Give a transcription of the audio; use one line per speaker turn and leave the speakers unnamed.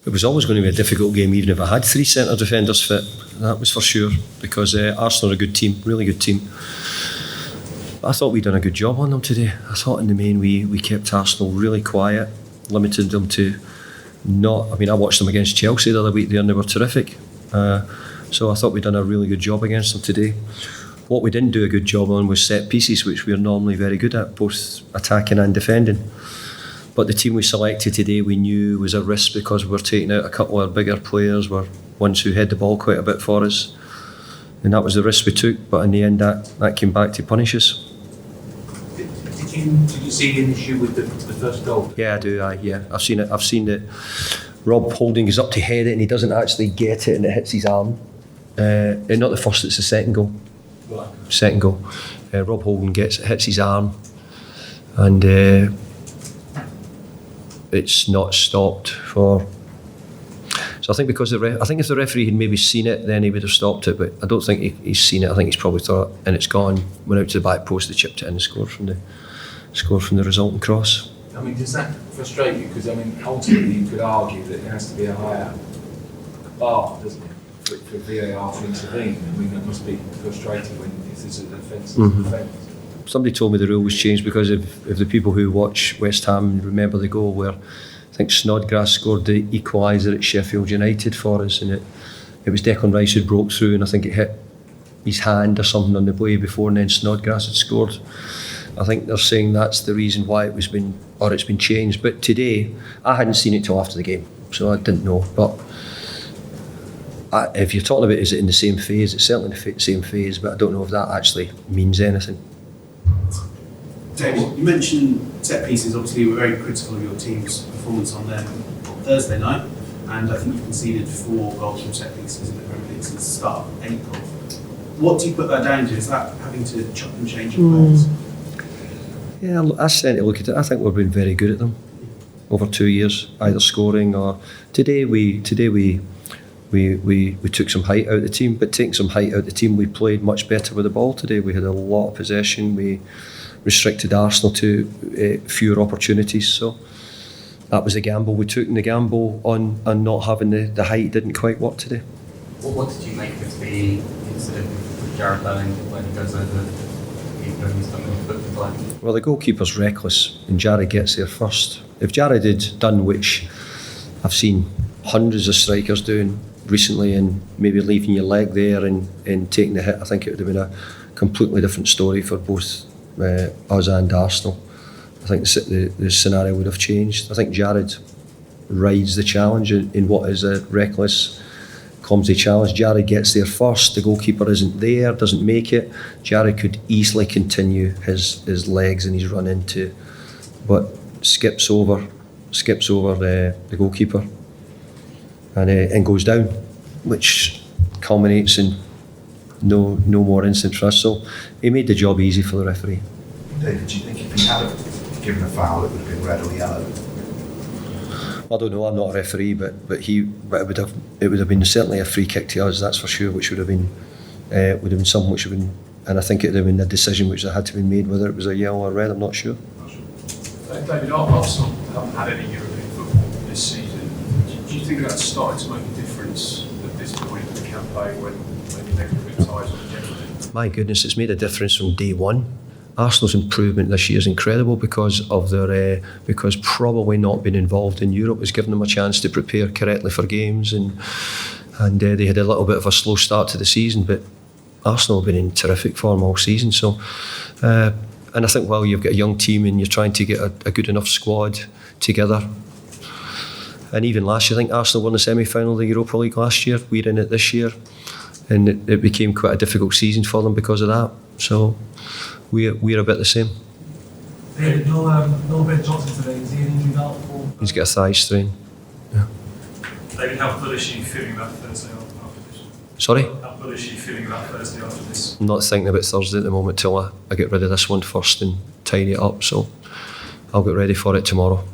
It was always going to be a difficult game, even if I had 3 centre defenders fit. That was for sure, because Arsenal are a good team, really good team. But I thought we'd done a good job on them today. I thought in the main we kept Arsenal really quiet, limited them to not. I mean, I watched them against Chelsea the other week there, and they were terrific. So I thought we'd done a really good job against them today. What we didn't do a good job on was set pieces, which we're normally very good at, both attacking and defending. But the team we selected today, we knew was a risk because we were taking out a couple of bigger players, were ones who had the ball quite a bit for us, and that was the risk we took. But in the end, that came back to punish us.
Did you see an issue with the first goal?
Yeah, I do. Yeah, I've seen it. I've seen that Rob Holding is up to head it and he doesn't actually get it, and it hits his arm. Not the first; it's the second goal.
Right.
Second goal. Rob Holding hits his arm, and it's not stopped for. So I think because I think if the referee had maybe seen it, then he would have stopped it. But I don't think he's seen it. I think he's probably thought, and it's gone. Went out to the back post, they chipped it in, and scored from the resulting cross.
I mean, does that frustrate you? Because I mean, ultimately you could argue that there has to be a higher bar, doesn't it, for VAR to intervene? I mean, that must be frustrating when if there's an offence.
Somebody told me the rule was changed because if the people who watch West Ham remember the goal where I think Snodgrass scored the equaliser at Sheffield United for us, and it was Declan Rice who broke through, and I think it hit his hand or something on the blade before, and then Snodgrass had scored. I think they're saying that's the reason why it's been changed. But today, I hadn't seen it till after the game, so I didn't know. But if you're talking about is it in the same phase, it's certainly in the same phase, but I don't know if that actually means anything.
David, you mentioned set pieces. Obviously, you were very critical of your team's performance on them on Thursday night, and I think you conceded 4 goals from set pieces in the Premier League since the start of April. What do you put that down to? Is that having to chop and change your players?
Yeah, I tend to look at it. I think we've been very good at them over 2 years, either scoring or today we took some height out of the team, but taking some height out of the team, we played much better with the ball today. We had a lot of possession. We restricted Arsenal to fewer opportunities. So that was the gamble we took, and the gamble on not having the height didn't quite work today.
What did you make of the incident with Jarrod Bowen when he goes over the keeper and he's coming off foot to play?
Well, the goalkeeper's reckless, and Jarrod gets there first. If Jarrod had done, which I've seen hundreds of strikers doing recently, and maybe leaving your leg there and taking the hit, I think it would have been a completely different story for both us and Arsenal. I think the scenario would have changed. I think Jarrod rides the challenge in what is a reckless, clumsy challenge. Jarrod gets there first, the goalkeeper isn't there, doesn't make it. Jarrod could easily continue his legs and his run into, but skips over the goalkeeper and goes down, which culminates in no more incidents for us. So he made the job easy for the referee.
David, do you think if he had given a foul, it would have been red or yellow?
I don't know. I'm not a referee, but it would have been certainly a free kick to us. That's for sure. Which would have been something which would have been, and I think it would have been a decision which had to be made whether it was a yellow or red. I'm not sure.
David, Arsenal haven't had any European football this season. Do you think that's starting to make a difference at this point in the campaign when maybe they've been ties on generally?
My goodness, it's made a difference from day one. Arsenal's improvement this year is incredible because of their because probably not being involved in Europe has given them a chance to prepare correctly for games, and they had a little bit of a slow start to the season, but Arsenal have been in terrific form all season. So, and I think while you've got a young team and you're trying to get a good enough squad together, and even last year I think Arsenal won the semi-final of the Europa League last year. We're in it this year, and it became quite a difficult season for them because of that. So we're a bit the same.
David, no Ben Johnson today. Is he an injury out?
He's got a thigh strain. Yeah.
David, how bullish are you feeling about Thursday after this?
Sorry?
How bullish are you feeling about Thursday after this?
I'm not thinking about Thursday at the moment till I get rid of this one first and tidy it up. So I'll get ready for it tomorrow.